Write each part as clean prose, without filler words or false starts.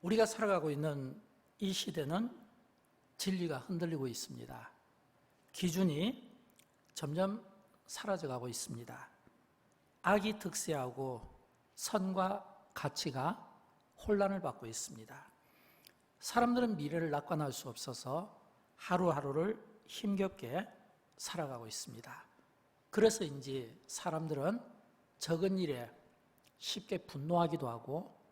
우리가 살아가고 있는 이 시대는 진리가 흔들리고 있습니다. 기준이 점점 사라져가고 있습니다. 악이 득세하고 선과 가치가 혼란을 받고 있습니다. 사람들은 미래를 낙관할 수 없어서 하루하루를 힘겹게 살아가고 있습니다. 그래서인지 사람들은 적은 일에 쉽게 분노하기도 하고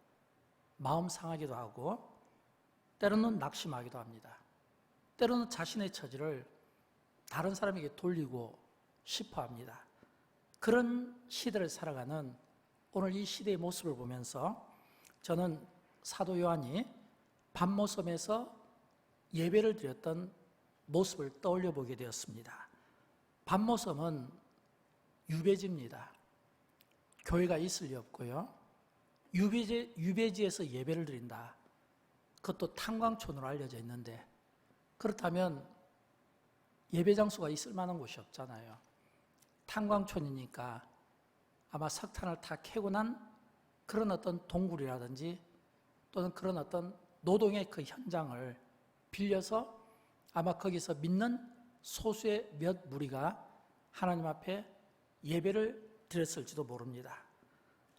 마음 상하기도 하고 때로는 낙심하기도 합니다. 때로는 자신의 처지를 다른 사람에게 돌리고 싶어 합니다. 그런 시대를 살아가는 오늘 이 시대의 모습을 보면서 저는 사도 요한이 밤모섬에서 예배를 드렸던 모습을 떠올려 보게 되었습니다. 밤모섬은 유배지입니다. 교회가 있을 리 없고요. 유배지에서 예배를 드린다. 그것도 탄광촌으로 알려져 있는데 그렇다면 예배 장소가 있을 만한 곳이 없잖아요. 탄광촌이니까 아마 석탄을 다 캐고 난 그런 어떤 동굴이라든지 또는 그런 어떤 노동의 그 현장을 빌려서 아마 거기서 믿는 소수의 몇 무리가 하나님 앞에 예배를 드렸을지도 모릅니다.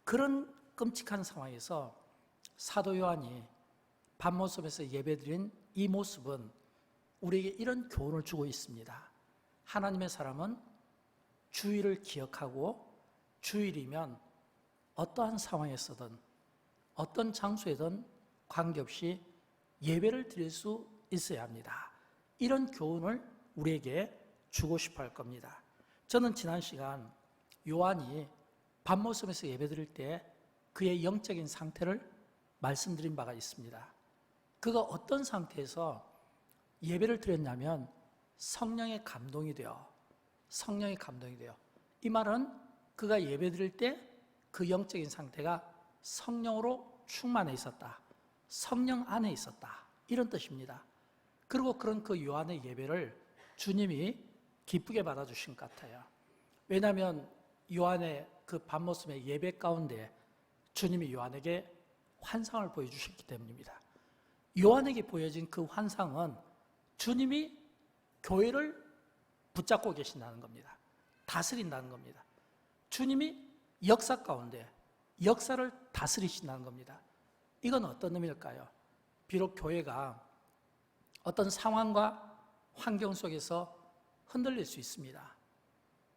그런 끔찍한 상황에서 사도 요한이 밤모섬에서 예배드린 이 모습은 우리에게 이런 교훈을 주고 있습니다. 하나님의 사람은 주일을 기억하고 주일이면 어떠한 상황에서든 어떤 장소에든 관계없이 예배를 드릴 수 있어야 합니다. 이런 교훈을 우리에게 주고 싶어 할 겁니다. 저는 지난 시간 요한이 밤모섬에서 예배드릴 때 그의 영적인 상태를 말씀드린 바가 있습니다. 그가 어떤 상태에서 예배를 드렸냐면 성령의 감동이 되어 이 말은 그가 예배드릴 때 그 영적인 상태가 성령으로 충만해 있었다. 성령 안에 있었다. 이런 뜻입니다. 그리고 그런 그 요한의 예배를 주님이 기쁘게 받아주신 것 같아요. 왜냐하면 요한의 그 밤모섬의 예배 가운데 주님이 요한에게 환상을 보여주셨기 때문입니다. 요한에게 보여진 그 환상은 주님이 교회를 붙잡고 계신다는 겁니다. 다스린다는 겁니다. 주님이 역사 가운데 역사를 다스리신다는 겁니다. 이건 어떤 의미일까요? 비록 교회가 어떤 상황과 환경 속에서 흔들릴 수 있습니다.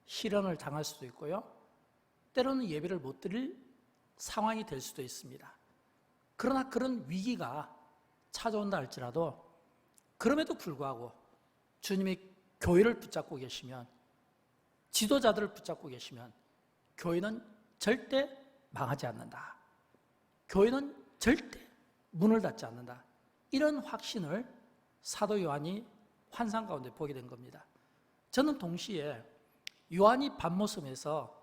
실현을 당할 수도 있고요. 때로는 예배를 못 드릴 상황이 될 수도 있습니다. 그러나 그런 위기가 찾아온다 할지라도 그럼에도 불구하고 주님이 교회를 붙잡고 계시면, 지도자들을 붙잡고 계시면 교회는 절대 망하지 않는다. 교회는 절대 문을 닫지 않는다. 이런 확신을 사도 요한이 환상 가운데 보게 된 겁니다. 저는 동시에 요한이 밤모섬에서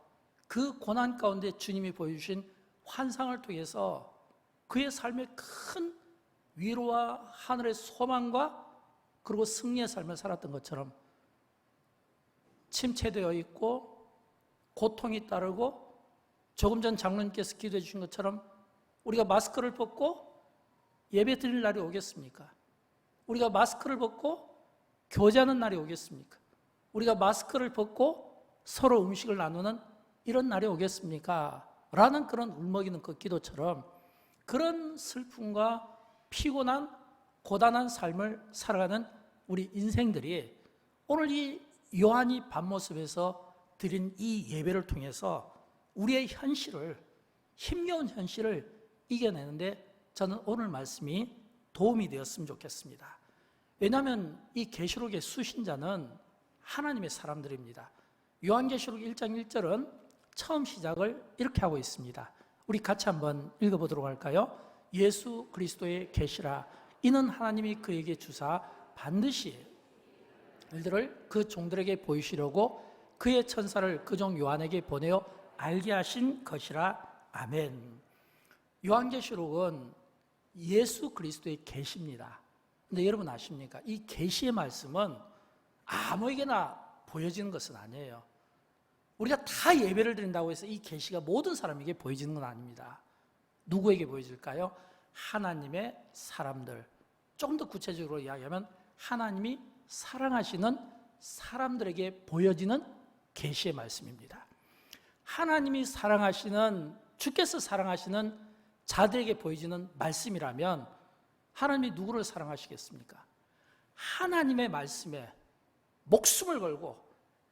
그 고난 가운데 주님이 보여주신 환상을 통해서 그의 삶에 큰 위로와 하늘의 소망과 그리고 승리의 삶을 살았던 것처럼 침체되어 있고 고통이 따르고 조금 전 장로님께서 기도해 주신 것처럼 우리가 마스크를 벗고 예배 드릴 날이 오겠습니까? 우리가 마스크를 벗고 교제하는 날이 오겠습니까? 우리가 마스크를 벗고 서로 음식을 나누는 이런 날이 오겠습니까? 라는 그런 울먹이는 그 기도처럼 그런 슬픔과 피곤한 고단한 삶을 살아가는 우리 인생들이 오늘 이 요한이 밤모습에서 드린 이 예배를 통해서 우리의 현실을, 힘겨운 현실을 이겨내는데 저는 오늘 말씀이 도움이 되었으면 좋겠습니다. 왜냐하면 이 계시록의 수신자는 하나님의 사람들입니다. 요한계시록 1장 1절은 처음 시작을 이렇게 하고 있습니다. 우리 같이 한번 읽어보도록 할까요? 예수 그리스도의 계시라. 이는 하나님이 그에게 주사 반드시 일들을 그 종들에게 보이시려고 그의 천사를 그 종 요한에게 보내어 알게 하신 것이라. 아멘. 요한계시록은 예수 그리스도의 계시입니다. 근데 여러분 아십니까? 이 계시의 말씀은 아무에게나 보여지는 것은 아니에요. 우리가 다 예배를 드린다고 해서 이 계시가 모든 사람에게 보여지는 건 아닙니다. 누구에게 보여질까요? 하나님의 사람들, 조금 더 구체적으로 이야기하면 하나님이 사랑하시는 사람들에게 보여지는 계시의 말씀입니다. 하나님이 사랑하시는, 주께서 사랑하시는 자들에게 보여지는 말씀이라면 하나님이 누구를 사랑하시겠습니까? 하나님의 말씀에 목숨을 걸고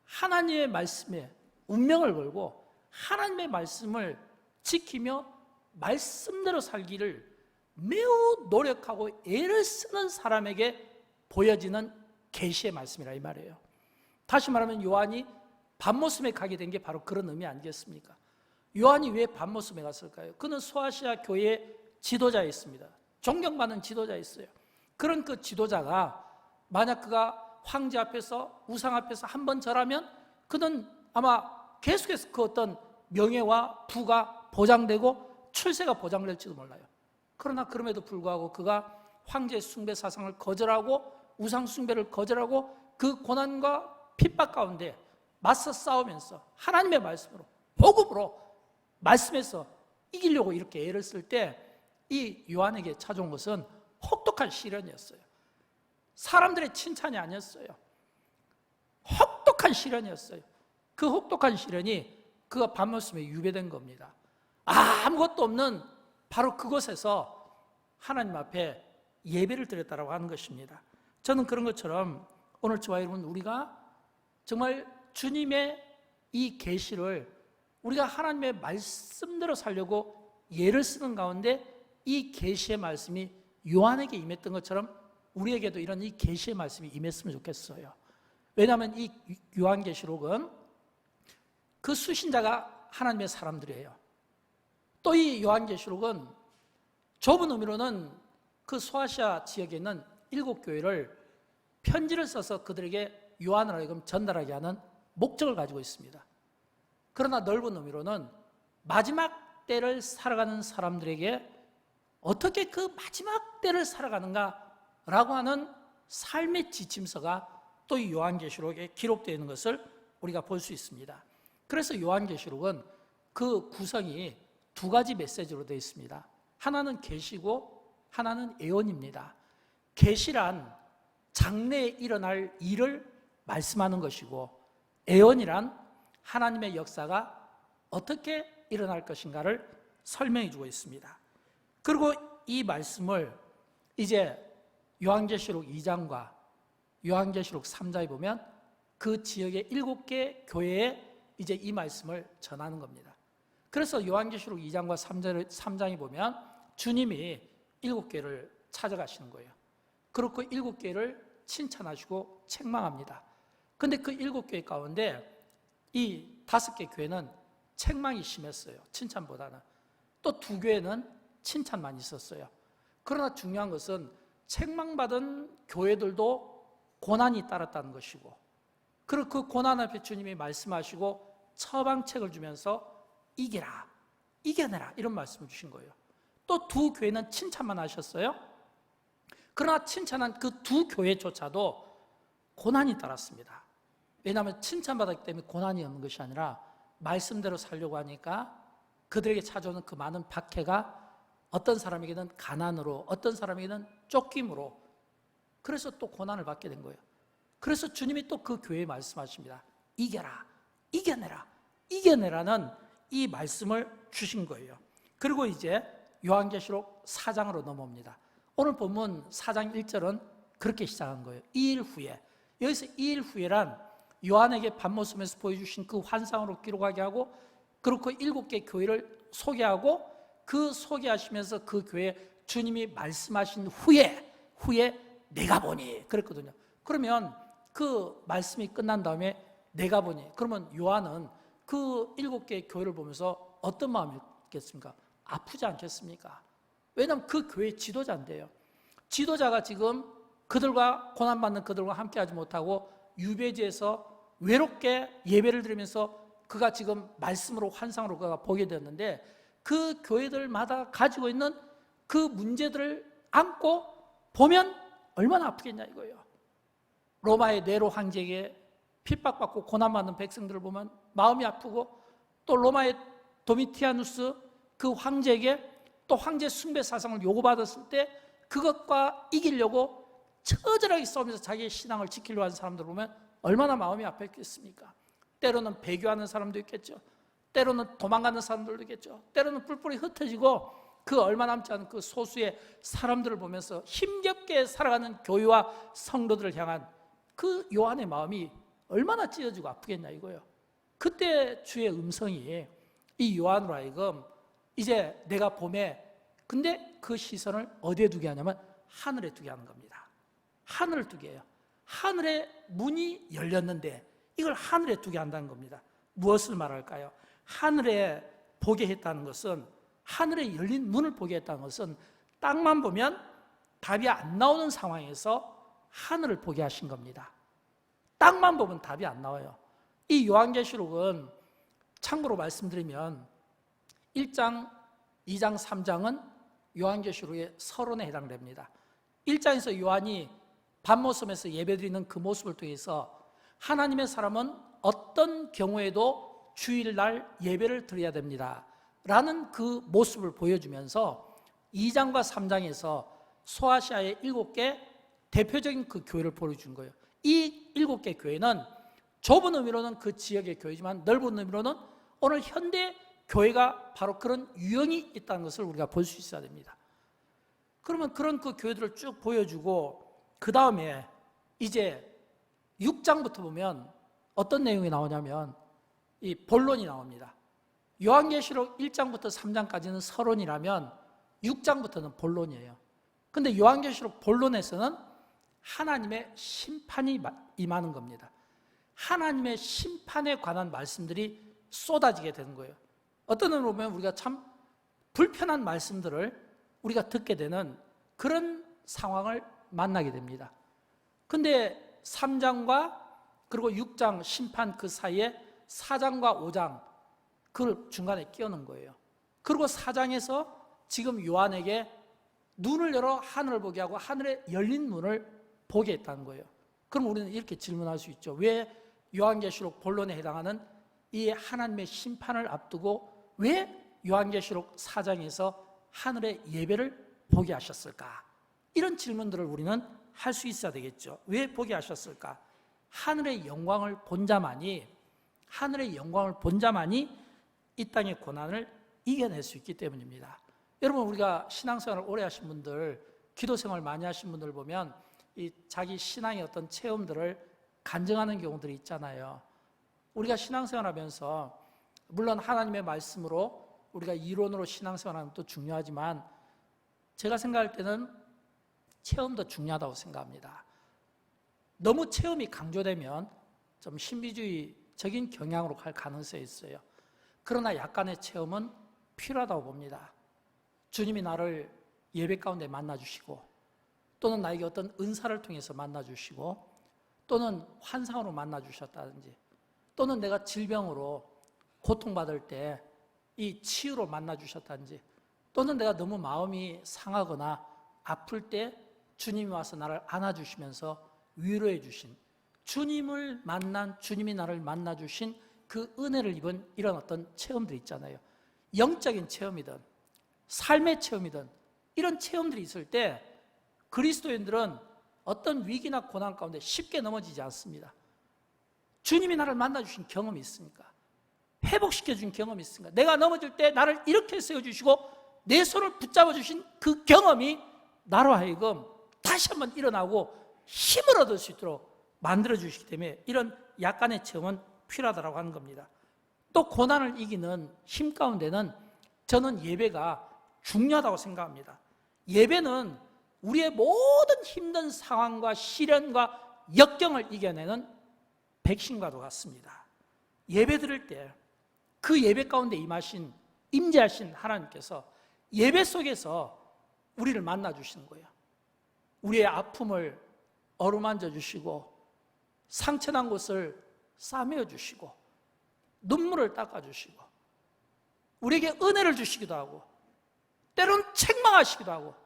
하나님의 말씀에 운명을 걸고 하나님의 말씀을 지키며 말씀대로 살기를 매우 노력하고 애를 쓰는 사람에게 보여지는 계시의 말씀이라 이 말이에요. 다시 말하면 요한이 밤모섬에 가게 된 게 바로 그런 의미 아니겠습니까? 요한이 왜 밤모섬에 갔을까요? 그는 소아시아 교회의 지도자였습니다. 존경받는 지도자였어요. 그런 그 지도자가 만약 그가 황제 앞에서 우상 앞에서 한 번 절하면 그는 아마 계속해서 그 어떤 명예와 부가 보장되고 출세가 보장될지도 몰라요. 그러나 그럼에도 불구하고 그가 황제 숭배 사상을 거절하고 우상 숭배를 거절하고 그 고난과 핍박 가운데 맞서 싸우면서 하나님의 말씀으로 복음으로 말씀에서 이기려고 이렇게 애를 쓸 때 이 요한에게 찾아온 것은 혹독한 시련이었어요. 사람들의 칭찬이 아니었어요. 혹독한 시련이었어요. 그 혹독한 시련이 그가 밤모섬에 유배된 겁니다. 아무것도 없는 바로 그곳에서 하나님 앞에 예배를 드렸다고 하는 것입니다. 저는 그런 것처럼 오늘 저와 여러분 우리가 정말 주님의 이 계시를 우리가 하나님의 말씀대로 살려고 예를 쓰는 가운데 이 계시의 말씀이 요한에게 임했던 것처럼 우리에게도 이런 이 계시의 말씀이 임했으면 좋겠어요. 왜냐하면 이 요한계시록은 그 수신자가 하나님의 사람들이에요. 또 이 요한계시록은 좁은 의미로는 그 소아시아 지역에 있는 7교회를 편지를 써서 그들에게 요한을 하여금 전달하게 하는 목적을 가지고 있습니다. 그러나 넓은 의미로는 마지막 때를 살아가는 사람들에게 어떻게 그 마지막 때를 살아가는가라고 하는 삶의 지침서가 또 이 요한계시록에 기록되어 있는 것을 우리가 볼 수 있습니다. 그래서 요한계시록은 그 구성이 두 가지 메시지로 되어 있습니다. 하나는 계시고 하나는 예언입니다. 계시란 장래에 일어날 일을 말씀하는 것이고 예언이란 하나님의 역사가 어떻게 일어날 것인가를 설명해 주고 있습니다. 그리고 이 말씀을 이제 요한계시록 2장과 요한계시록 3장에 보면 그 지역의 7개 교회에 이제 이 말씀을 전하는 겁니다. 그래서 요한계시록 2장과 3장에 보면 주님이 7개를 찾아가시는 거예요. 그리고 그 7개를 칭찬하시고 책망합니다. 그런데 그 7개 가운데 이 5개 교회는 책망이 심했어요. 칭찬보다는. 또 2교회는 칭찬만 있었어요. 그러나 중요한 것은 책망받은 교회들도 고난이 따랐다는 것이고, 그리고 그 고난 앞에 주님이 말씀하시고 처방책을 주면서 이겨라, 이겨내라 이런 말씀을 주신 거예요. 또 2교회는 칭찬만 하셨어요. 그러나 칭찬한 그 2교회조차도 고난이 따랐습니다. 왜냐하면 칭찬받았기 때문에 고난이 없는 것이 아니라 말씀대로 살려고 하니까 그들에게 찾아오는 그 많은 박해가 어떤 사람에게는 가난으로, 어떤 사람에게는 쫓김으로, 그래서 또 고난을 받게 된 거예요. 그래서 주님이 또 그 교회에 말씀하십니다. 이겨라, 이겨내라, 이겨내라는 이 말씀을 주신 거예요. 그리고 이제 요한계시록 4장으로 넘어옵니다. 오늘 본문 4장 1절은 그렇게 시작한 거예요. 2일 후에. 여기서 2일 후에란 요한에게 밤모섬에서 보여주신 그 환상으로 기록하게 하고, 그리고 그 7개 교회를 소개하고, 그 소개하시면서 그 교회에 주님이 말씀하신 후에 내가 보니 그랬거든요. 그러면 그 말씀이 끝난 다음에 내가 보니, 그러면 요한은 그 7개의 교회를 보면서 어떤 마음이 있겠습니까? 아프지 않겠습니까? 왜냐하면 그 교회의 지도자인데요. 지도자가 지금 그들과 고난받는 그들과 함께하지 못하고 유배지에서 외롭게 예배를 드리면서 그가 지금 말씀으로 환상으로 그가 보게 되었는데, 그 교회들마다 가지고 있는 그 문제들을 안고 보면 얼마나 아프겠냐 이거예요. 로마의 네로 황제에게 핍박받고 고난받는 백성들을 보면 마음이 아프고, 또 로마의 도미티아누스 그 황제에게 또 황제 숭배 사상을 요구받았을 때 그것과 이기려고 처절하게 싸우면서 자기의 신앙을 지키려고 하는 사람들 보면 얼마나 마음이 아팠겠습니까? 때로는 배교하는 사람도 있겠죠. 때로는 도망가는 사람들도 있겠죠. 때로는 뿔뿔이 흩어지고 그 얼마 남지 않은 그 소수의 사람들을 보면서 힘겹게 살아가는 교회와 성도들을 향한 그 요한의 마음이 얼마나 찢어지고 아프겠냐 이거예요. 그때 주의 음성이 이 요한으로 하여금 이제 내가 봄에, 근데 그 시선을 어디에 두게 하냐면 하늘에 두게 하는 겁니다. 하늘을 두게 해요. 하늘의 문이 열렸는데 이걸 하늘에 두게 한다는 겁니다. 무엇을 말할까요? 하늘에 보게 했다는 것은, 하늘에 열린 문을 보게 했다는 것은 땅만 보면 답이 안 나오는 상황에서 하늘을 보게 하신 겁니다. 땅만 보면 답이 안 나와요. 이 요한계시록은 참고로 말씀드리면 1장, 2장, 3장은 요한계시록의 서론에 해당됩니다. 1장에서 요한이 밤모섬에서 예배드리는 그 모습을 통해서 하나님의 사람은 어떤 경우에도 주일날 예배를 드려야 됩니다 라는 그 모습을 보여주면서 2장과 3장에서 소아시아의 7개 대표적인 그 교회를 보여준 거예요. 이 7개 교회는 좁은 의미로는 그 지역의 교회지만 넓은 의미로는 오늘 현대 교회가 바로 그런 유형이 있다는 것을 우리가 볼 수 있어야 됩니다. 그러면 그런 그 교회들을 쭉 보여주고 그 다음에 이제 6장부터 보면 어떤 내용이 나오냐면 이 본론이 나옵니다. 요한계시록 1장부터 3장까지는 서론이라면 6장부터는 본론이에요. 근데 요한계시록 본론에서는 하나님의 심판이 임하는 겁니다. 하나님의 심판에 관한 말씀들이 쏟아지게 되는 거예요. 어떤 의미로 보면 우리가 참 불편한 말씀들을 우리가 듣게 되는 그런 상황을 만나게 됩니다. 근데 3장과 그리고 6장 심판 그 사이에 4장과 5장 그걸 중간에 끼워놓은 거예요. 그리고 4장에서 지금 요한에게 눈을 열어 하늘을 보게 하고 하늘에 열린 문을 보게 했다는 거예요. 그럼 우리는 이렇게 질문할 수 있죠. 왜 요한계시록 본론에 해당하는 이 하나님의 심판을 앞두고 왜 요한계시록 4장에서 하늘의 예배를 보게 하셨을까? 이런 질문들을 우리는 할 수 있어야 되겠죠. 왜 보게 하셨을까? 하늘의 영광을 본 자만이, 하늘의 영광을 본 자만이 이 땅의 고난을 이겨낼 수 있기 때문입니다. 여러분, 우리가 신앙생활을 오래 하신 분들, 기도생활 많이 하신 분들 보면 이 자기 신앙의 어떤 체험들을 간증하는 경우들이 있잖아요. 우리가 신앙생활 하면서 물론 하나님의 말씀으로 우리가 이론으로 신앙생활하는 것도 중요하지만 제가 생각할 때는 체험도 중요하다고 생각합니다. 너무 체험이 강조되면 좀 신비주의적인 경향으로 갈 가능성이 있어요. 그러나 약간의 체험은 필요하다고 봅니다. 주님이 나를 예배 가운데 만나주시고 또는 나에게 어떤 은사를 통해서 만나주시고 또는 환상으로 만나주셨다든지 또는 내가 질병으로 고통받을 때 이 치유로 만나주셨다든지 또는 내가 너무 마음이 상하거나 아플 때 주님이 와서 나를 안아주시면서 위로해 주신, 주님을 만난, 주님이 나를 만나주신 그 은혜를 입은 이런 어떤 체험들이 있잖아요. 영적인 체험이든 삶의 체험이든 이런 체험들이 있을 때 그리스도인들은 어떤 위기나 고난 가운데 쉽게 넘어지지 않습니다. 주님이 나를 만나주신 경험이 있으니까, 회복시켜준 경험이 있으니까, 내가 넘어질 때 나를 이렇게 세워주시고 내 손을 붙잡아 주신 그 경험이 나로 하여금 다시 한번 일어나고 힘을 얻을 수 있도록 만들어주시기 때문에 이런 약간의 체험은 필요하다고 하는 겁니다. 또 고난을 이기는 힘 가운데는 저는 예배가 중요하다고 생각합니다. 예배는 우리의 모든 힘든 상황과 시련과 역경을 이겨내는 백신과도 같습니다. 예배 드릴 때 그 예배 가운데 임재하신 하나님께서 예배 속에서 우리를 만나주시는 거예요. 우리의 아픔을 어루만져 주시고 상처난 곳을 싸매어 주시고 눈물을 닦아주시고 우리에게 은혜를 주시기도 하고 때로는 책망하시기도 하고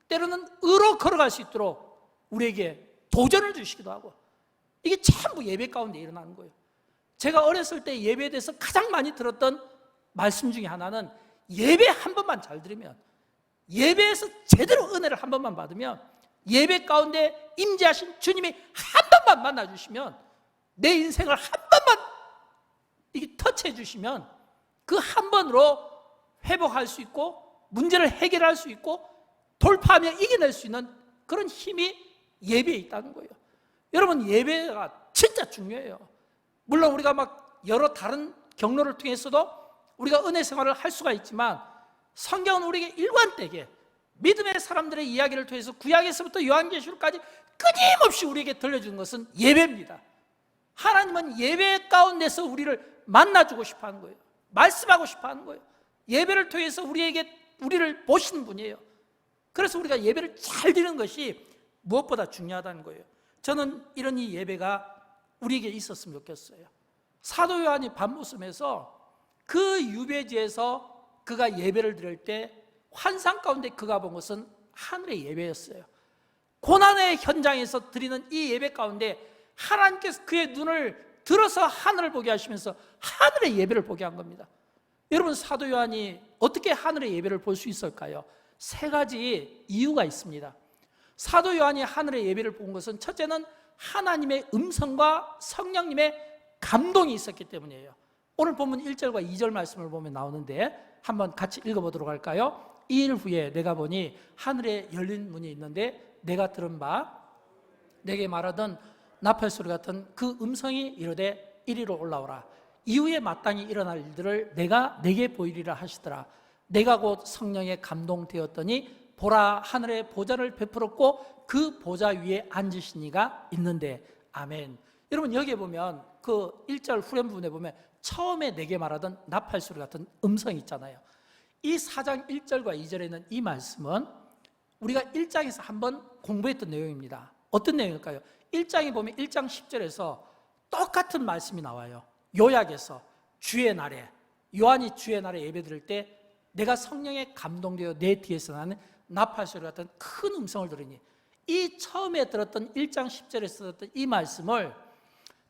때로는 의로 걸어갈 수 있도록 우리에게 도전을 주시기도 하고 이게 전부 예배 가운데 일어나는 거예요. 제가 어렸을 때 예배에 대해서 가장 많이 들었던 말씀 중에 하나는 예배 한 번만 잘 들으면 예배에서 제대로 은혜를 한 번만 받으면, 예배 가운데 임재하신 주님이 한 번만 만나주시면, 내 인생을 한 번만 이게 터치해 주시면 그 한 번으로 회복할 수 있고 문제를 해결할 수 있고 돌파하며 이겨낼 수 있는 그런 힘이 예배에 있다는 거예요. 여러분, 예배가 진짜 중요해요. 물론 우리가 막 여러 다른 경로를 통해서도 우리가 은혜 생활을 할 수가 있지만, 성경은 우리에게 일관되게 믿음의 사람들의 이야기를 통해서 구약에서부터 요한계시록까지 끊임없이 우리에게 들려주는 것은 예배입니다. 하나님은 예배 가운데서 우리를 만나주고 싶어하는 거예요. 말씀하고 싶어하는 거예요. 예배를 통해서 우리를 보시는 분이에요. 그래서 우리가 예배를 잘 드리는 것이 무엇보다 중요하다는 거예요. 저는 이런 이 예배가 우리에게 있었으면 좋겠어요. 사도 요한이 밤모섬에서 그 유배지에서 그가 예배를 드릴 때 환상 가운데 그가 본 것은 하늘의 예배였어요. 고난의 현장에서 드리는 이 예배 가운데 하나님께서 그의 눈을 들어서 하늘을 보게 하시면서 하늘의 예배를 보게 한 겁니다. 여러분, 사도 요한이 어떻게 하늘의 예배를 볼 수 있을까요? 세 가지 이유가 있습니다. 사도 요한이 하늘의 예배를 본 것은 첫째는 하나님의 음성과 성령님의 감동이 있었기 때문이에요. 오늘 본문 1절과 2절 말씀을 보면 나오는데 한번 같이 읽어보도록 할까요? 2일 후에 내가 보니 하늘에 열린 문이 있는데 내가 들은 바 내게 말하던 나팔소리 같은 그 음성이 이르되 이리로 올라오라. 이후에 마땅히 일어날 일들을 내가 내게 보이리라 하시더라. 내가 곧 성령에 감동되었더니 보라, 하늘에 보좌를 베풀었고 그 보좌 위에 앉으신 이가 있는데. 아멘. 여러분, 여기에 보면 그 1절 후렴 부분에 보면 처음에 내게 말하던 나팔소리 같은 음성이 있잖아요. 이 4장 1절과 2절에 있는 이 말씀은 우리가 1장에서 한번 공부했던 내용입니다. 어떤 내용일까요? 1장에 보면 1장 10절에서 똑같은 말씀이 나와요. 요약에서 주의 날에, 요한이 주의 날에 예배 드릴 때 내가 성령에 감동되어 내 뒤에서 나는 나팔소리 같은 큰 음성을 들으니, 이 처음에 들었던 1장 10절에서 들었던 이 말씀을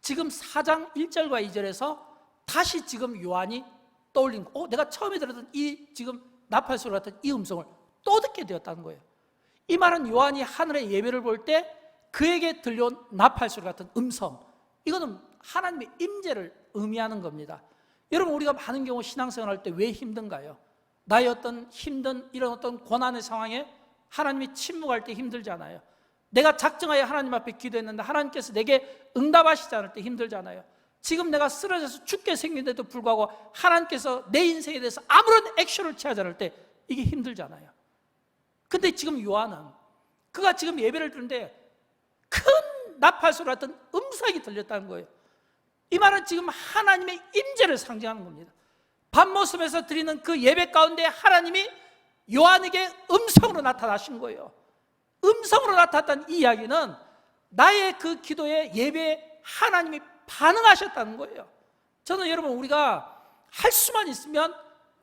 지금 4장 1절과 2절에서 다시 지금 요한이 떠올린, 내가 처음에 들었던 이 지금 나팔소리 같은 이 음성을 또 듣게 되었다는 거예요. 이 말은 요한이 하늘의 예배를 볼 때 그에게 들려온 나팔소리 같은 음성, 이거는 하나님의 임재를 의미하는 겁니다. 여러분, 우리가 많은 경우 신앙생활 할 때 왜 힘든가요? 나의 어떤 힘든 이런 어떤 고난의 상황에 하나님이 침묵할 때 힘들잖아요. 내가 작정하여 하나님 앞에 기도했는데 하나님께서 내게 응답하시지 않을 때 힘들잖아요. 지금 내가 쓰러져서 죽게 생긴데도 불구하고 하나님께서 내 인생에 대해서 아무런 액션을 취하지 않을 때 이게 힘들잖아요. 근데 지금 요한은 그가 지금 예배를 드는데 큰 나팔소리 같은 음성이 들렸다는 거예요. 이 말은 지금 하나님의 임재를 상징하는 겁니다. 밤모습에서 드리는 그 예배 가운데 하나님이 요한에게 음성으로 나타나신 거예요. 음성으로 나타났다는 이 이야기는 나의 그 기도에, 예배에 하나님이 반응하셨다는 거예요. 저는 여러분, 우리가 할 수만 있으면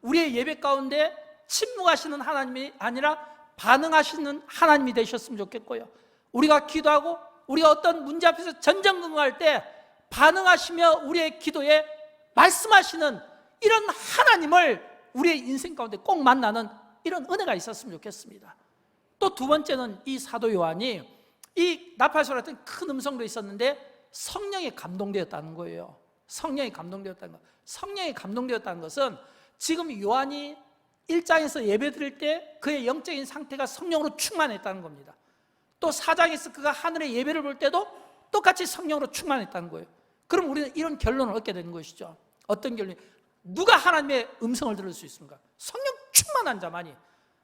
우리의 예배 가운데 침묵하시는 하나님이 아니라 반응하시는 하나님이 되셨으면 좋겠고요. 우리가 기도하고 우리가 어떤 문제 앞에서 전전긍긍할 때 반응하시며 우리의 기도에 말씀하시는 이런 하나님을 우리의 인생 가운데 꼭 만나는 이런 은혜가 있었으면 좋겠습니다. 또 두 번째는 이 사도 요한이 이 나팔소리 같은 큰 음성도 있었는데 성령에 감동되었다는 거예요. 성령에 감동되었다는 것. 성령에 감동되었다는 것은 지금 요한이 1장에서 예배 드릴 때 그의 영적인 상태가 성령으로 충만했다는 겁니다. 또 4장에서 그가 하늘의 예배를 볼 때도 똑같이 성령으로 충만했다는 거예요. 그럼 우리는 이런 결론을 얻게 되는 것이죠. 어떤 결론이? 누가 하나님의 음성을 들을 수 있습니까? 성령 충만한 자만이.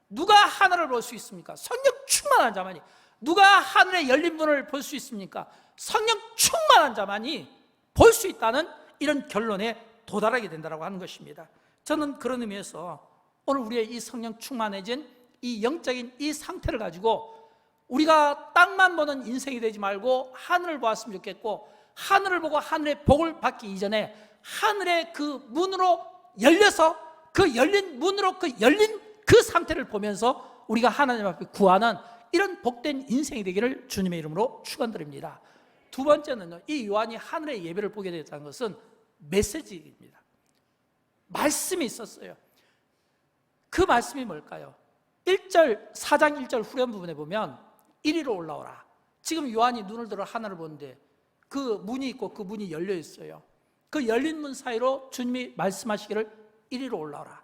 누가 하늘을 볼 수 있습니까? 성령 충만한 자만이. 누가 하늘의 열린 문을 볼 수 있습니까? 성령 충만한 자만이 볼 수 있다는 이런 결론에 도달하게 된다고 하는 것입니다. 저는 그런 의미에서 오늘 우리의 이 성령 충만해진 이 영적인 이 상태를 가지고 우리가 땅만 보는 인생이 되지 말고 하늘을 보았으면 좋겠고, 하늘을 보고 하늘의 복을 받기 이전에 하늘의 그 문으로 열려서 그 열린 문으로 그 열린 그 상태를 보면서 우리가 하나님 앞에 구하는 이런 복된 인생이 되기를 주님의 이름으로 축원드립니다. 두 번째는요, 이 요한이 하늘의 예배를 보게 되었다는 것은 메시지입니다. 말씀이 있었어요. 그 말씀이 뭘까요? 4장 1절 후렴 부분에 보면 이리로 올라오라. 지금 요한이 눈을 들어 하늘을 보는데 그 문이 있고 그 문이 열려 있어요. 그 열린 문 사이로 주님이 말씀하시기를 이리로 올라오라.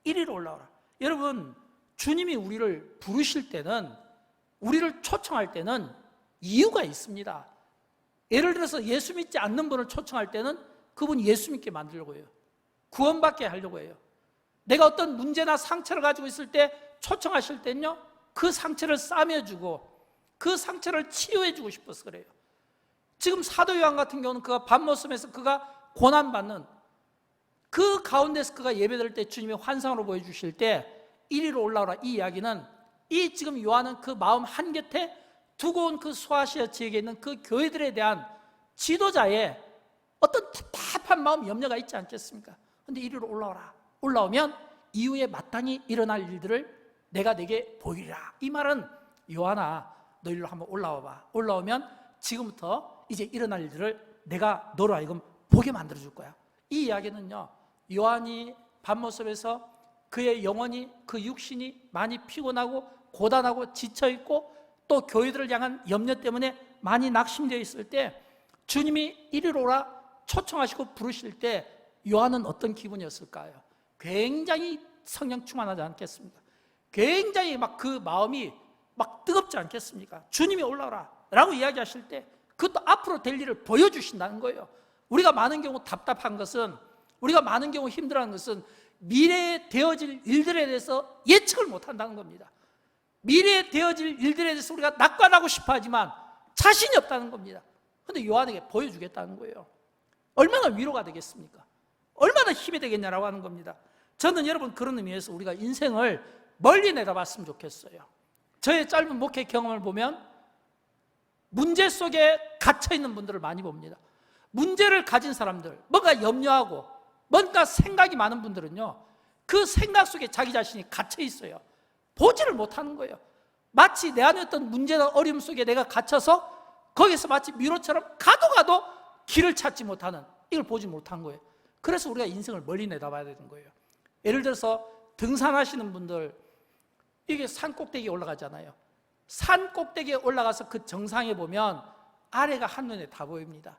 이리로 올라오라. 여러분, 주님이 우리를 부르실 때는, 우리를 초청할 때는 이유가 있습니다. 예를 들어서 예수 믿지 않는 분을 초청할 때는 그분이 예수 믿게 만들려고 해요. 구원받게 하려고 해요. 내가 어떤 문제나 상처를 가지고 있을 때 초청하실 때는요, 그 상처를 싸매주고 그 상처를 치유해주고 싶어서 그래요. 지금 사도 요한 같은 경우는 그가 밤모섬에서 그가 고난받는 그 가운데서 그가 예배드릴 때 주님이 환상으로 보여주실 때 이리로 올라오라, 이 이야기는 이 지금 요한은 그 마음 한곁에 두고 온 그 소아시아 지역에 있는 그 교회들에 대한 지도자의 어떤 답답한 마음, 염려가 있지 않겠습니까? 그런데 이리로 올라오라. 올라오면 이후에 마땅히 일어날 일들을 내가 내게 보이리라. 이 말은 요한아, 너 이리로 한번 올라와봐. 올라오면 지금부터 이제 일어날 일들을 내가 너로 하여금 보게 만들어줄 거야. 이 이야기는요, 요한이 밤모습에서 그의 영혼이, 그 육신이 많이 피곤하고 고단하고 지쳐있고 또 교회들을 향한 염려 때문에 많이 낙심되어 있을 때 주님이 이리로 오라 초청하시고 부르실 때 요한은 어떤 기분이었을까요? 굉장히 성령 충만하지 않겠습니까? 굉장히 막 그 마음이 막 뜨겁지 않겠습니까? 주님이 올라오라 라고 이야기하실 때 그것도 앞으로 될 일을 보여주신다는 거예요. 우리가 많은 경우 답답한 것은, 우리가 많은 경우 힘들어하는 것은 미래에 되어질 일들에 대해서 예측을 못한다는 겁니다. 미래에 되어질 일들에 대해서 우리가 낙관하고 싶어 하지만 자신이 없다는 겁니다. 그런데 요한에게 보여주겠다는 거예요. 얼마나 위로가 되겠습니까? 얼마나 힘이 되겠냐라고 하는 겁니다. 저는 여러분 그런 의미에서 우리가 인생을 멀리 내다봤으면 좋겠어요. 저의 짧은 목회 경험을 보면 문제 속에 갇혀있는 분들을 많이 봅니다. 문제를 가진 사람들, 뭔가 염려하고 뭔가 생각이 많은 분들은요, 그 생각 속에 자기 자신이 갇혀있어요. 보지를 못하는 거예요. 마치 내 안에 어떤 문제나 어려움 속에 내가 갇혀서 거기서 마치 미로처럼 가도 길을 찾지 못하는, 이걸 보지 못한 거예요. 그래서 우리가 인생을 멀리 내다봐야 되는 거예요. 예를 들어서 등산하시는 분들, 이게 산 꼭대기에 올라가잖아요. 산 꼭대기에 올라가서 그 정상에 보면 아래가 한눈에 다 보입니다.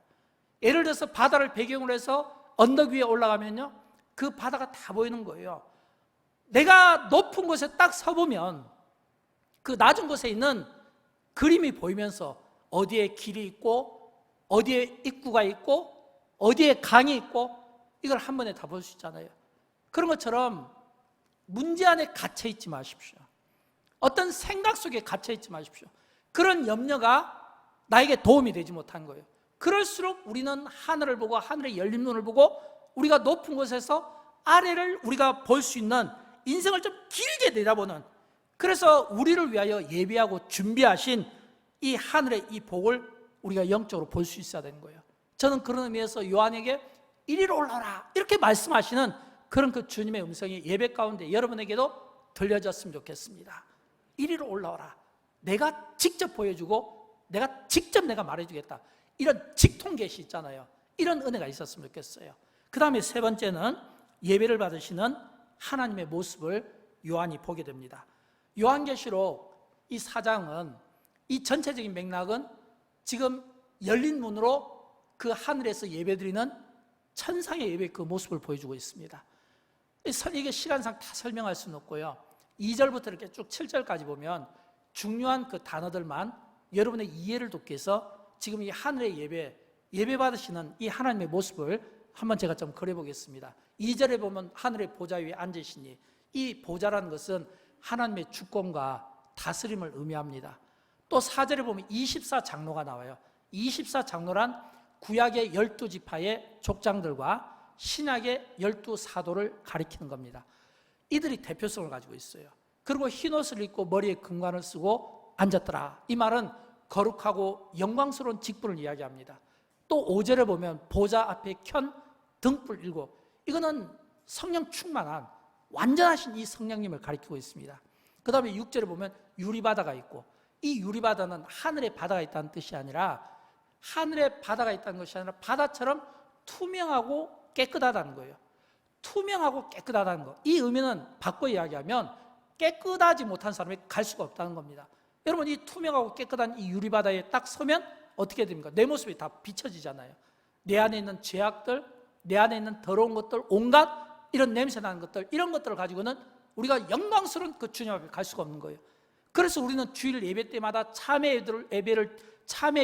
예를 들어서 바다를 배경으로 해서 언덕 위에 올라가면요, 그 바다가 다 보이는 거예요. 내가 높은 곳에 딱 서보면 그 낮은 곳에 있는 그림이 보이면서 어디에 길이 있고 어디에 입구가 있고 어디에 강이 있고 이걸 한 번에 다 볼 수 있잖아요. 그런 것처럼 문제 안에 갇혀 있지 마십시오. 어떤 생각 속에 갇혀 있지 마십시오. 그런 염려가 나에게 도움이 되지 못한 거예요. 그럴수록 우리는 하늘을 보고 하늘의 열린 눈을 보고 우리가 높은 곳에서 아래를 우리가 볼 수 있는 인생을 좀 길게 내다보는, 그래서 우리를 위하여 예비하고 준비하신 이 하늘의 이 복을 우리가 영적으로 볼 수 있어야 되는 거예요. 저는 그런 의미에서 요한에게 이리로 올라오라 이렇게 말씀하시는 그런 그 주님의 음성이 예배 가운데 여러분에게도 들려졌으면 좋겠습니다. 이리로 올라오라. 내가 직접 보여주고 내가 직접 내가 말해주겠다. 이런 직통계시 있잖아요. 이런 은혜가 있었으면 좋겠어요. 그 다음에 세 번째는 예배를 받으시는 하나님의 모습을 요한이 보게 됩니다. 요한계시록 이 4장은, 이 전체적인 맥락은 지금 열린 문으로 그 하늘에서 예배드리는 천상의 예배 그 모습을 보여주고 있습니다. 이게 시간상 다 설명할 수는 없고요. 2절부터 이렇게 쭉 7절까지 보면 중요한 그 단어들만 여러분의 이해를 돕기 위해서 지금 이 하늘의 예배 받으시는 이 하나님의 모습을 한번 제가 좀 그려보겠습니다. 2절에 보면 하늘의 보좌 위에 앉으시니, 이 보좌라는 것은 하나님의 주권과 다스림을 의미합니다. 또 4절에 보면 24장로가 나와요. 24장로란 구약의 12지파의 족장들과 신약의 12사도를 가리키는 겁니다. 이들이 대표성을 가지고 있어요. 그리고 흰옷을 입고 머리에 금관을 쓰고 앉았더라. 이 말은 거룩하고 영광스러운 직분을 이야기합니다. 또 5절에 보면 보좌 앞에 켠 등불 7, 이거는 성령 충만한 완전하신 이 성령님을 가리키고 있습니다. 그 다음에 6절에 보면 유리바다가 있고, 이 유리바다는 하늘에 바다가 있다는 뜻이 아니라, 하늘에 바다가 있다는 것이 아니라 바다처럼 투명하고 깨끗하다는 거예요. 투명하고 깨끗하다는 거, 이 의미는 바꿔 이야기하면 깨끗하지 못한 사람이 갈 수가 없다는 겁니다. 여러분, 이 투명하고 깨끗한 이 유리바다에 딱 서면 어떻게 됩니까? 내 모습이 다 비춰지잖아요. 내 안에 있는 죄악들, 내 안에 있는 더러운 것들, 온갖 이런 냄새 나는 것들, 이런 것들을 가지고는 우리가 영광스러운 그 주님 앞에 갈 수가 없는 거예요. 그래서 우리는 주일 예배 때마다 참회의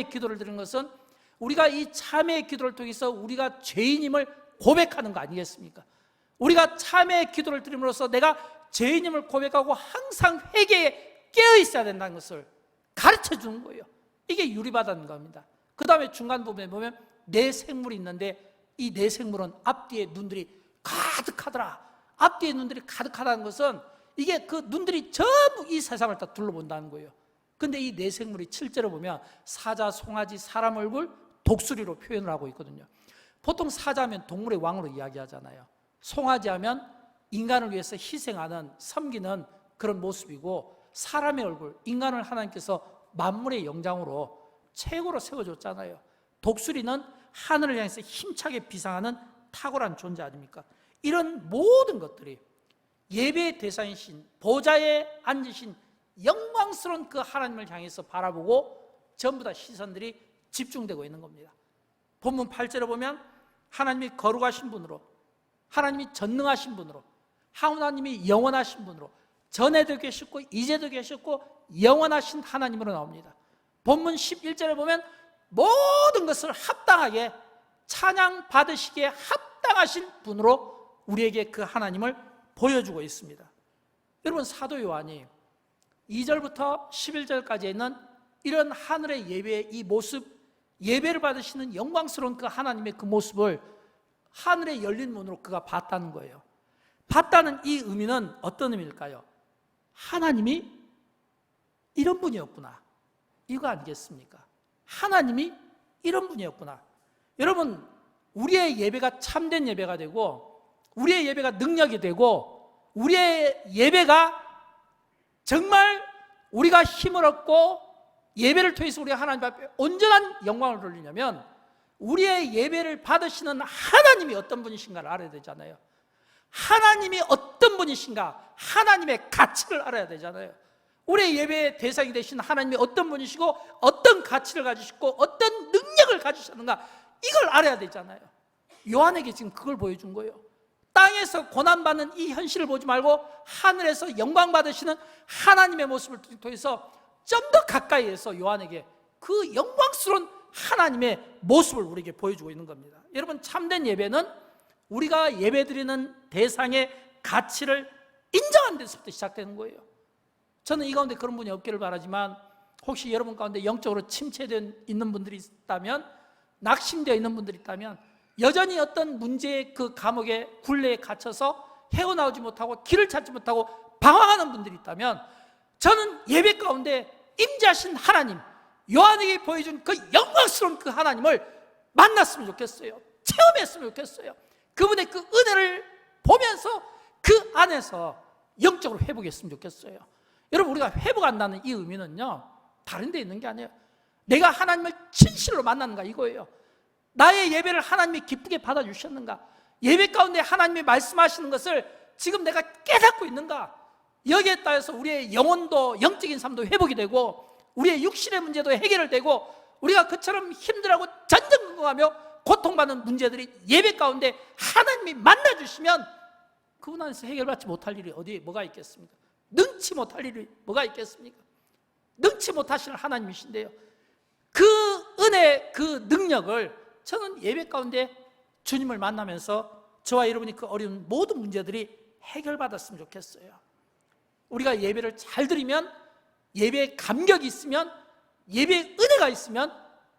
기도를 드리는 것은 우리가 이 참회의 기도를 통해서 우리가 죄인임을 고백하는 거 아니겠습니까? 우리가 참회의 기도를 드림으로써 내가 죄인임을 고백하고 항상 회개에 깨어 있어야 된다는 것을 가르쳐 주는 거예요. 이게 유리바다인 겁니다. 그 다음에 중간 부분에 보면 내 생물이 있는데 이 내 생물은 앞뒤에 눈들이 가득하더라. 앞뒤에 눈들이 가득하다는 것은 이게 그 눈들이 전부 이 세상을 다 둘러본다는 거예요. 근데 이 내 생물이 7절에 보면 사자, 송아지, 사람 얼굴, 독수리로 표현을 하고 있거든요. 보통 사자하면 동물의 왕으로 이야기하잖아요. 송아지 하면 인간을 위해서 희생하는, 섬기는 그런 모습이고, 사람의 얼굴, 인간을 하나님께서 만물의 영장으로 최고로 세워줬잖아요. 독수리는 하늘을 향해서 힘차게 비상하는 탁월한 존재 아닙니까? 이런 모든 것들이 예배의 대상이신, 보좌에 앉으신 영광스러운 그 하나님을 향해서 바라보고 전부 다 시선들이 집중되고 있는 겁니다. 본문 8절에 보면 하나님이 거룩하신 분으로, 하나님이 전능하신 분으로, 하나님이 영원하신 분으로, 전에도 계셨고 이제도 계셨고 영원하신 하나님으로 나옵니다. 본문 11절에 보면 모든 것을 합당하게 찬양 받으시기에 합당하신 분으로 우리에게 그 하나님을 보여주고 있습니다. 여러분, 사도 요한이 2절부터 11절까지 있는 이런 하늘의 예배의 이 모습, 예배를 받으시는 영광스러운 그 하나님의 그 모습을 하늘의 열린 문으로 그가 봤다는 거예요. 봤다는 이 의미는 어떤 의미일까요? 하나님이 이런 분이었구나, 이거 아니겠습니까? 하나님이 이런 분이었구나. 여러분, 우리의 예배가 참된 예배가 되고, 우리의 예배가 능력이 되고, 우리의 예배가 정말 우리가 힘을 얻고 예배를 통해서 우리가 하나님 앞에 온전한 영광을 돌리려면 우리의 예배를 받으시는 하나님이 어떤 분이신가를 알아야 되잖아요. 하나님이 어떤 분이신가, 하나님의 가치를 알아야 되잖아요. 우리의 예배의 대상이 되신 하나님이 어떤 분이시고 어떤 가치를 가지시고 어떤 능력을 가지셨는가, 이걸 알아야 되잖아요. 요한에게 지금 그걸 보여준 거예요. 땅에서 고난받는 이 현실을 보지 말고 하늘에서 영광 받으시는 하나님의 모습을 통해서 좀 더 가까이에서 요한에게 그 영광스러운 하나님의 모습을 우리에게 보여주고 있는 겁니다. 여러분, 참된 예배는 우리가 예배드리는 대상의 가치를 인정하는 데서부터 시작되는 거예요. 저는 이 가운데 그런 분이 없기를 바라지만, 혹시 여러분 가운데 영적으로 침체되어 있는 분들이 있다면, 낙심되어 있는 분들이 있다면, 여전히 어떤 문제의 그 감옥에, 굴레에 갇혀서 헤어나오지 못하고 길을 찾지 못하고 방황하는 분들이 있다면, 저는 예배 가운데 임재하신 하나님, 요한에게 보여준 그 영광스러운 그 하나님을 만났으면 좋겠어요. 체험했으면 좋겠어요. 그분의 그 은혜를 보면서 그 안에서 영적으로 회복했으면 좋겠어요. 여러분, 우리가 회복한다는 이 의미는요, 다른 데 있는 게 아니에요. 내가 하나님을 진실로 만나는가, 이거예요. 나의 예배를 하나님이 기쁘게 받아주셨는가, 예배 가운데 하나님이 말씀하시는 것을 지금 내가 깨닫고 있는가, 여기에 따라서 우리의 영혼도, 영적인 삶도 회복이 되고 우리의 육신의 문제도 해결되고, 우리가 그처럼 힘들어하고 전전긍긍하며 고통받는 문제들이 예배 가운데 하나님이 만나주시면 그분 안에서 해결받지 못할 일이 어디에 뭐가 있겠습니까? 능치 못할 일이 뭐가 있겠습니까? 능치 못하시는 하나님이신데요, 그 은혜, 그 능력을 저는 예배 가운데 주님을 만나면서 저와 여러분이 그 어려운 모든 문제들이 해결받았으면 좋겠어요. 우리가 예배를 잘 드리면, 예배에 감격이 있으면, 예배에 은혜가 있으면,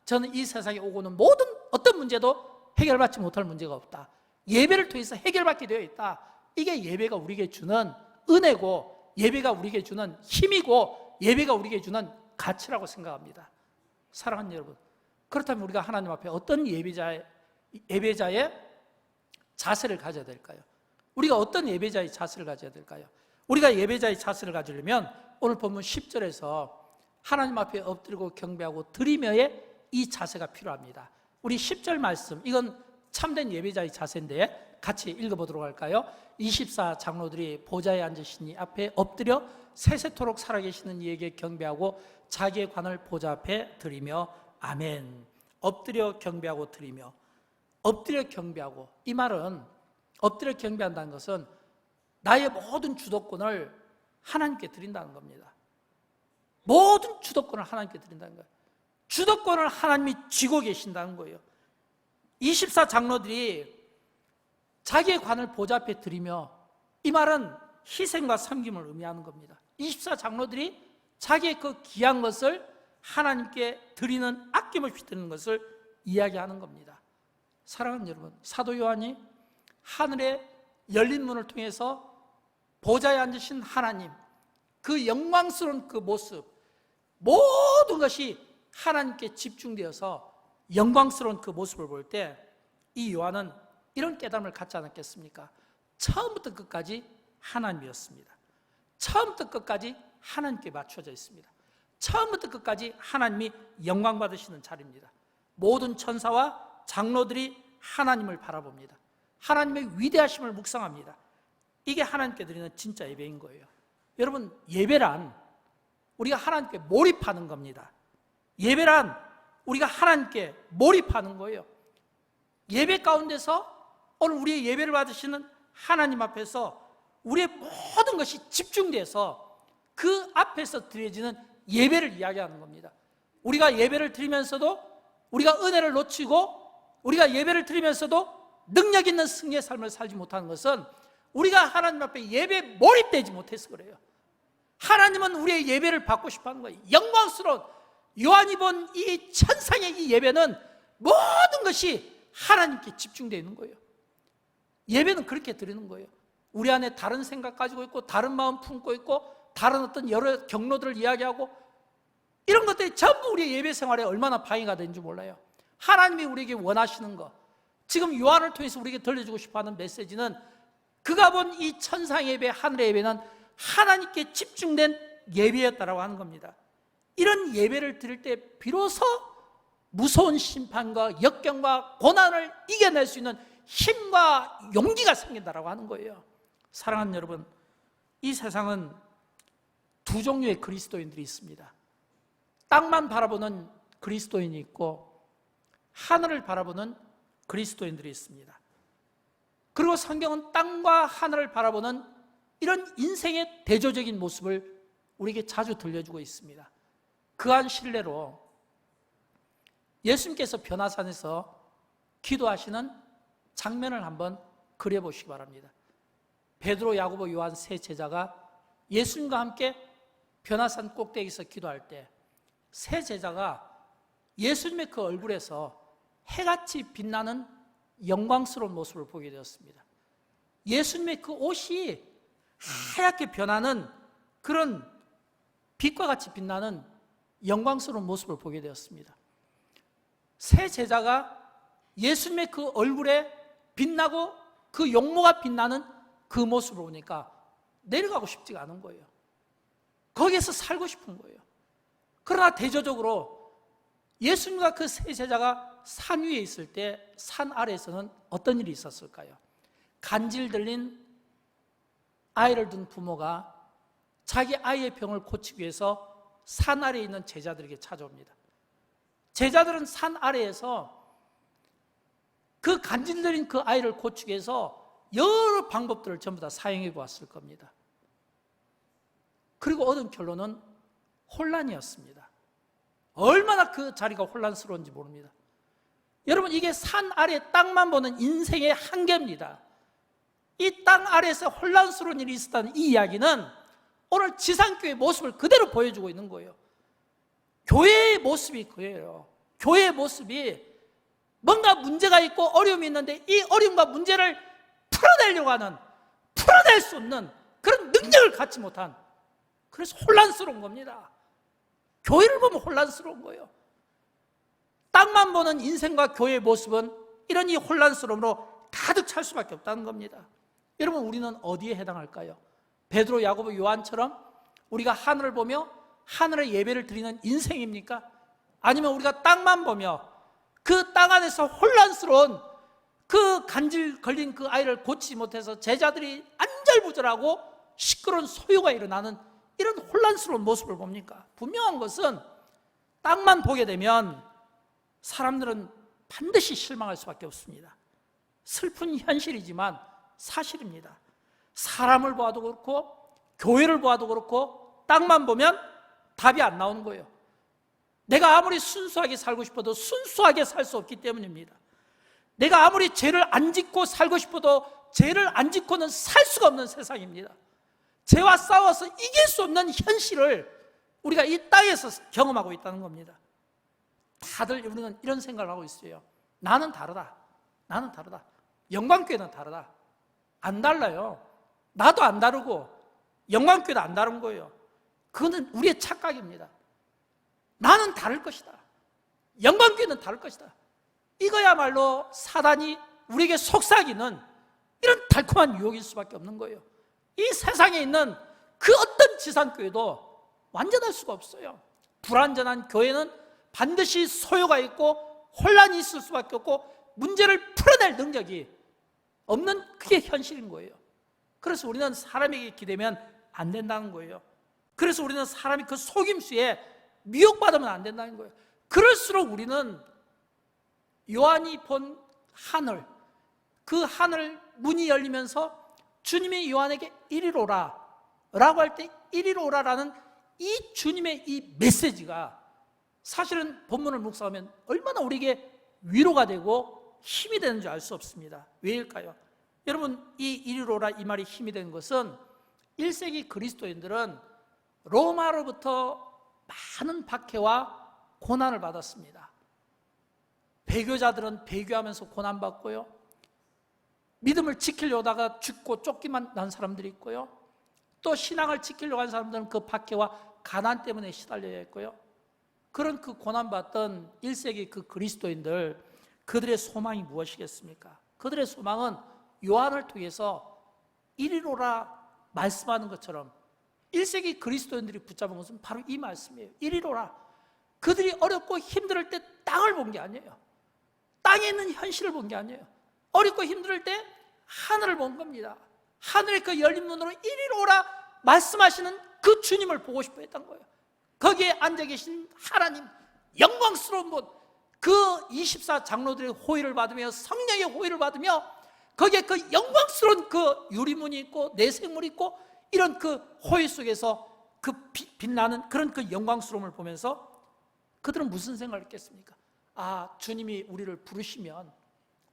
저는 이 세상에 오고는 모든 어떤 문제도 해결받지 못할 문제가 없다. 예배를 통해서 해결받게 되어 있다. 이게 예배가 우리에게 주는 은혜고, 예배가 우리에게 주는 힘이고, 예배가 우리에게 주는 가치라고 생각합니다. 사랑하는 여러분, 그렇다면 우리가 하나님 앞에 어떤 예배자의 자세를 가져야 될까요? 우리가 어떤 예배자의 자세를 가져야 될까요? 우리가 예배자의 자세를 가지려면 오늘 본문 10절에서 하나님 앞에 엎드리고 경배하고 드리며의 이 자세가 필요합니다. 우리 10절 말씀, 이건 참된 예배자의 자세인데 같이 읽어보도록 할까요? 24 장로들이 보좌에 앉으신 이 앞에 엎드려 세세토록 살아계시는 이에게 경배하고 자기의 관을 보좌 앞에 드리며 아멘. 엎드려 경배하고 드리며, 엎드려 경배하고, 이 말은 엎드려 경배한다는 것은 나의 모든 주도권을 하나님께 드린다는 겁니다. 모든 주도권을 하나님께 드린다는 거예요. 주도권을 하나님이 쥐고 계신다는 거예요. 24 장로들이 자기의 관을 보좌 앞에 드리며, 이 말은 희생과 섬김을 의미하는 겁니다. 24 장로들이 자기의 그 귀한 것을 하나님께 드리는, 아낌없이 드리는 것을 이야기하는 겁니다. 사랑하는 여러분, 사도 요한이 하늘의 열린 문을 통해서 보좌에 앉으신 하나님, 그 영광스러운 그 모습, 모든 것이 하나님께 집중되어서 영광스러운 그 모습을 볼 때 이 요한은 이런 깨달음을 갖지 않았겠습니까? 처음부터 끝까지 하나님이었습니다. 처음부터 끝까지 하나님께 맞춰져 있습니다. 처음부터 끝까지 하나님이 영광 받으시는 자리입니다. 모든 천사와 장로들이 하나님을 바라봅니다. 하나님의 위대하심을 묵상합니다. 이게 하나님께 드리는 진짜 예배인 거예요. 여러분, 예배란 우리가 하나님께 몰입하는 겁니다. 예배란 우리가 하나님께 몰입하는 거예요. 예배 가운데서 오늘 우리의 예배를 받으시는 하나님 앞에서 우리의 모든 것이 집중돼서 그 앞에서 드려지는 예배를 이야기하는 겁니다. 우리가 예배를 드리면서도 우리가 은혜를 놓치고 우리가 예배를 드리면서도 능력 있는 승리의 삶을 살지 못하는 것은 우리가 하나님 앞에 예배에 몰입되지 못해서 그래요. 하나님은 우리의 예배를 받고 싶어하는 거예요. 영광스러운 요한이 본 이 천상의 이 예배는 모든 것이 하나님께 집중되어 있는 거예요. 예배는 그렇게 드리는 거예요. 우리 안에 다른 생각 가지고 있고 다른 마음 품고 있고 다른 어떤 여러 경로들을 이야기하고 이런 것들이 전부 우리의 예배 생활에 얼마나 방해가 되는지 몰라요. 하나님이 우리에게 원하시는 것, 지금 요한을 통해서 우리에게 들려주고 싶어하는 메시지는 그가 본 이 천상 예배, 하늘의 예배는 하나님께 집중된 예배였다라고 하는 겁니다. 이런 예배를 드릴 때 비로소 무서운 심판과 역경과 고난을 이겨낼 수 있는 힘과 용기가 생긴다라고 하는 거예요. 사랑하는 여러분, 이 세상은 두 종류의 그리스도인들이 있습니다. 땅만 바라보는 그리스도인이 있고 하늘을 바라보는 그리스도인들이 있습니다. 그리고 성경은 땅과 하늘을 바라보는 이런 인생의 대조적인 모습을 우리에게 자주 들려주고 있습니다. 그한 신뢰로 예수님께서 변화산에서 기도하시는 장면을 한번 그려보시기 바랍니다. 베드로, 야고보, 요한 세 제자가 예수님과 함께 변화산 꼭대기에서 기도할 때 세 제자가 예수님의 그 얼굴에서 해같이 빛나는 영광스러운 모습을 보게 되었습니다. 예수님의 그 옷이 하얗게 변하는 그런 빛과 같이 빛나는 영광스러운 모습을 보게 되었습니다. 세 제자가 예수님의 그 얼굴에 빛나고 그 용모가 빛나는 그 모습을 보니까 내려가고 싶지가 않은 거예요. 거기에서 살고 싶은 거예요. 그러나 대조적으로 예수님과 그 세 제자가 산 위에 있을 때 산 아래에서는 어떤 일이 있었을까요? 간질 들린 아이를 둔 부모가 자기 아이의 병을 고치기 위해서 산 아래에 있는 제자들에게 찾아옵니다. 제자들은 산 아래에서 그 간질 들린 그 아이를 고치기 위해서 여러 방법들을 전부 다 사용해 보았을 겁니다. 그리고 얻은 결론은 혼란이었습니다. 얼마나 그 자리가 혼란스러운지 모릅니다. 여러분, 이게 산 아래 땅만 보는 인생의 한계입니다. 이 땅 아래에서 혼란스러운 일이 있었다는 이 이야기는 오늘 지상교회의 모습을 그대로 보여주고 있는 거예요. 교회의 모습이 그예요. 교회의 모습이 뭔가 문제가 있고 어려움이 있는데 이 어려움과 문제를 풀어내려고 하는, 풀어낼 수 없는 그런 능력을 갖지 못한, 그래서 혼란스러운 겁니다. 교회를 보면 혼란스러운 거예요. 땅만 보는 인생과 교회의 모습은 이런 이 혼란스러움으로 가득 찰 수밖에 없다는 겁니다. 여러분, 우리는 어디에 해당할까요? 베드로, 야고보, 요한처럼 우리가 하늘을 보며 하늘의 예배를 드리는 인생입니까? 아니면 우리가 땅만 보며 그 땅 안에서 혼란스러운 그 간질 걸린 그 아이를 고치지 못해서 제자들이 안절부절하고 시끄러운 소요가 일어나는 이런 혼란스러운 모습을 봅니까? 분명한 것은 땅만 보게 되면 사람들은 반드시 실망할 수밖에 없습니다. 슬픈 현실이지만 사실입니다. 사람을 보아도 그렇고 교회를 보아도 그렇고 땅만 보면 답이 안 나오는 거예요. 내가 아무리 순수하게 살고 싶어도 순수하게 살 수 없기 때문입니다. 내가 아무리 죄를 안 짓고 살고 싶어도 죄를 안 짓고는 살 수가 없는 세상입니다. 죄와 싸워서 이길 수 없는 현실을 우리가 이 땅에서 경험하고 있다는 겁니다. 다들 우리는 이런 생각을 하고 있어요. 나는 다르다. 나는 다르다. 영광교회는 다르다. 안 달라요. 나도 안 다르고 영광교회도 안 다른 거예요. 그거는 우리의 착각입니다. 나는 다를 것이다. 영광교회는 다를 것이다. 이거야말로 사단이 우리에게 속삭이는 이런 달콤한 유혹일 수밖에 없는 거예요. 이 세상에 있는 그 어떤 지상교회도 완전할 수가 없어요. 불완전한 교회는 반드시 소요가 있고 혼란이 있을 수밖에 없고 문제를 풀어낼 능력이 없는 그게 현실인 거예요. 그래서 우리는 사람에게 기대면 안 된다는 거예요. 그래서 우리는 사람이 그 속임수에 미혹받으면 안 된다는 거예요. 그럴수록 우리는 요한이 본 하늘, 그 하늘 문이 열리면서 주님이 요한에게 이리로 오라 라고 할 때 이리로 오라라는 이 주님의 이 메시지가 사실은 본문을 묵상하면 얼마나 우리에게 위로가 되고 힘이 되는 줄 알 수 없습니다. 왜일까요? 여러분, 이 이리로 오라 이 말이 힘이 되는 것은 1세기 그리스도인들은 로마로부터 많은 박해와 고난을 받았습니다. 배교자들은 배교하면서 고난받고요, 믿음을 지키려다가 죽고 쫓기만 난 사람들이 있고요, 또 신앙을 지키려고 한 사람들은 그 박해와 가난 때문에 시달려야 했고요. 그런 그 고난받던 1세기 그 그리스도인들, 그들의 소망이 무엇이겠습니까? 그들의 소망은 요한을 통해서 이리로라 말씀하는 것처럼 1세기 그리스도인들이 붙잡은 것은 바로 이 말씀이에요. 이리로라. 그들이 어렵고 힘들 때 땅을 본 게 아니에요. 땅에 있는 현실을 본 게 아니에요. 어렵고 힘들 때 하늘을 본 겁니다. 하늘의 그 열린 눈으로 이리로 오라 말씀하시는 그 주님을 보고 싶어 했던 거예요. 거기에 앉아 계신 하나님, 영광스러운 분, 그 24장로들의 호의를 받으며 성령의 호의를 받으며 거기에 그 영광스러운 그 유리문이 있고 내생물이 있고 이런 그 호의 속에서 그 빛나는 그런 그 영광스러움을 보면서 그들은 무슨 생각을 했겠습니까? 아, 주님이 우리를 부르시면,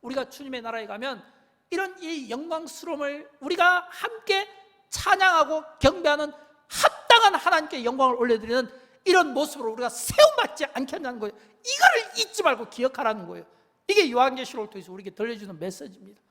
우리가 주님의 나라에 가면 이런 이 영광스러움을 우리가 함께 찬양하고 경배하는 합당한 하나님께 영광을 올려드리는 이런 모습으로 우리가 세움받지 않겠냐는 거예요. 이거를 잊지 말고 기억하라는 거예요. 이게 요한계시록을 통해서 우리에게 들려주는 메시지입니다.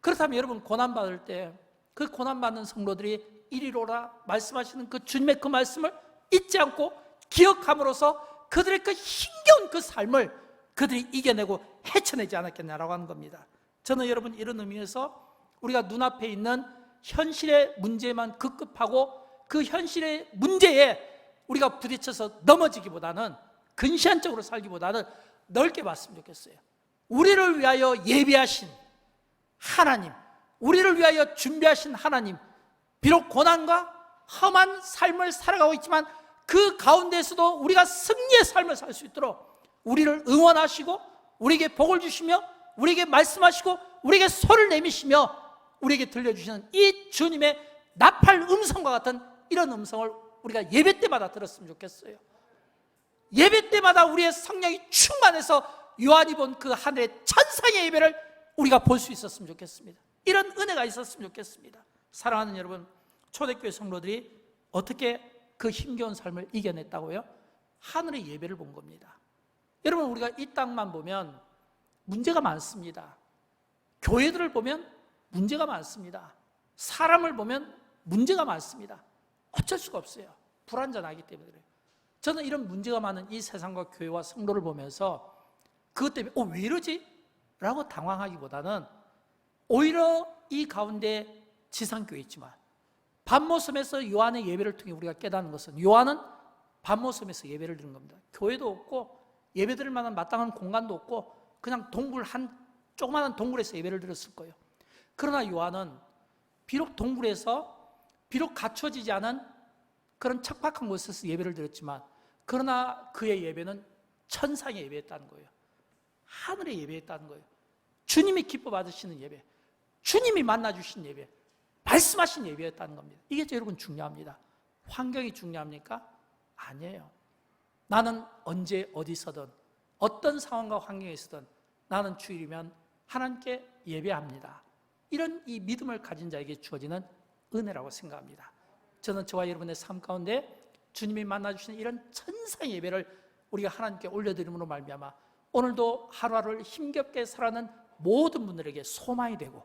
그렇다면 여러분, 고난받을 때 그 고난받는 성도들이 이리로라 말씀하시는 그 주님의 그 말씀을 잊지 않고 기억함으로써 그들의 그 힘겨운 그 삶을 그들이 이겨내고 헤쳐내지 않았겠냐라고 하는 겁니다. 저는 여러분, 이런 의미에서 우리가 눈앞에 있는 현실의 문제만 급급하고 그 현실의 문제에 우리가 부딪혀서 넘어지기보다는, 근시안적으로 살기보다는 넓게 봤으면 좋겠어요. 우리를 위하여 예비하신 하나님, 우리를 위하여 준비하신 하나님, 비록 고난과 험한 삶을 살아가고 있지만 그 가운데서도 우리가 승리의 삶을 살 수 있도록 우리를 응원하시고 우리에게 복을 주시며 우리에게 말씀하시고 우리에게 소를 내미시며 우리에게 들려주시는 이 주님의 나팔 음성과 같은 이런 음성을 우리가 예배 때마다 들었으면 좋겠어요. 예배 때마다 우리의 성령이 충만해서 요한이 본 그 하늘의 천상의 예배를 우리가 볼 수 있었으면 좋겠습니다. 이런 은혜가 있었으면 좋겠습니다. 사랑하는 여러분, 초대교회 성도들이 어떻게 그 힘겨운 삶을 이겨냈다고요? 하늘의 예배를 본 겁니다. 여러분, 우리가 이 땅만 보면 문제가 많습니다. 교회들을 보면 문제가 많습니다. 사람을 보면 문제가 많습니다. 어쩔 수가 없어요. 불완전하기 때문에 그래요. 저는 이런 문제가 많은 이 세상과 교회와 성도를 보면서 그것 때문에 왜 이러지? 라고 당황하기보다는 오히려 이 가운데 지상교회 있지만 밤모섬에서 요한의 예배를 통해 우리가 깨닫는 것은, 요한은 밤모섬에서 예배를 드리는 겁니다. 교회도 없고 예배 드릴 만한 마땅한 공간도 없고 그냥 동굴 한 조그마한 동굴에서 예배를 드렸을 거예요. 그러나 요한은 비록 동굴에서 비록 갖춰지지 않은 그런 척박한 곳에서 예배를 드렸지만, 그러나 그의 예배는 천상의 예배였다는 거예요. 하늘의 예배였다는 거예요. 주님이 기뻐 받으시는 예배, 주님이 만나주신 예배, 말씀하신 예배였다는 겁니다. 이게 여러분 중요합니다. 환경이 중요합니까? 아니에요. 나는 언제 어디서든 어떤 상황과 환경에 있어든 나는 주일이면 하나님께 예배합니다. 이런 이 믿음을 가진 자에게 주어지는 은혜라고 생각합니다. 저는 저와 여러분의 삶 가운데 주님이 만나주시는 이런 천상의 예배를 우리가 하나님께 올려드림으로 말미암아 오늘도 하루하루를 힘겹게 살아가는 모든 분들에게 소망이 되고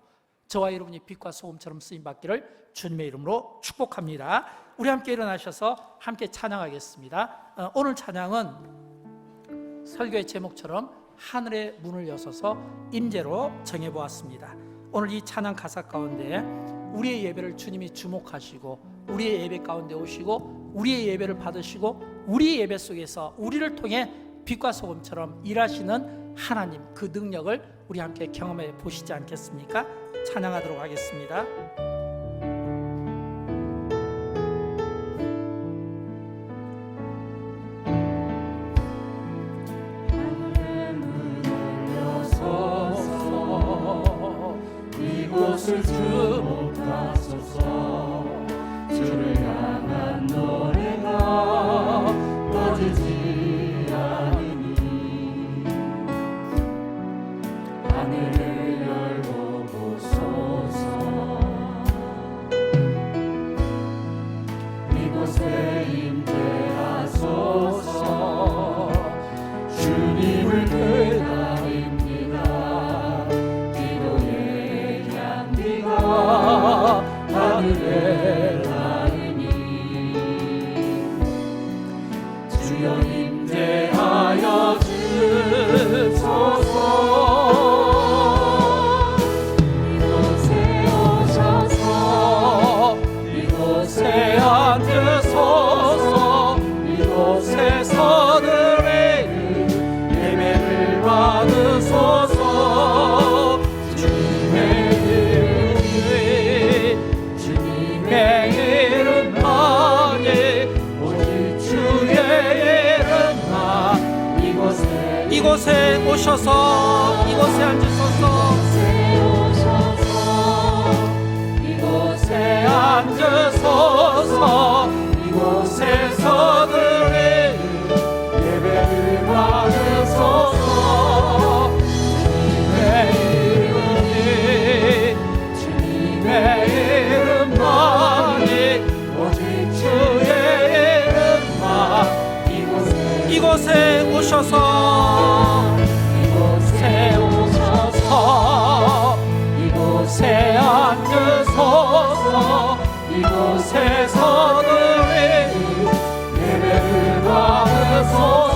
저와 여러분이 빛과 소금처럼 쓰임받기를 주님의 이름으로 축복합니다. 우리 함께 일어나셔서 함께 찬양하겠습니다. 오늘 찬양은 설교의 제목처럼 하늘의 문을 여서서 임재로 정해보았습니다. 오늘 이 찬양 가사 가운데 우리의 예배를 주님이 주목하시고 우리의 예배 가운데 오시고 우리의 예배를 받으시고 우리의 예배 속에서 우리를 통해 빛과 소금처럼 일하시는 하나님, 그 능력을 우리 함께 경험해 보시지 않겠습니까? 찬양하도록 하겠습니다. 이곳을 주목하소서. 주를 향한 노래가 꺼지지 않으니 하늘을 열고 보소서. 이곳에 임재하소서. 주님을 기다립니다. 기도의 향기가 하늘에 닿으니 주여 임재하여 주소서. 이곳에 오셔서 이곳에 앉으소서. 이곳에서 늘 예배를 받으소서. 주님의 이름만이 오직 주의 이름만. 이곳에 오셔서 이곳에 앉으소서. 이곳에 앉으소서. 이곳에서 늘 예배를 받으소서. 주님의 이름만이 오직 주의 이름만. 이곳에 오셔서 이곳에 앉으소서. 이곳에서 늘 예배를 받으소서.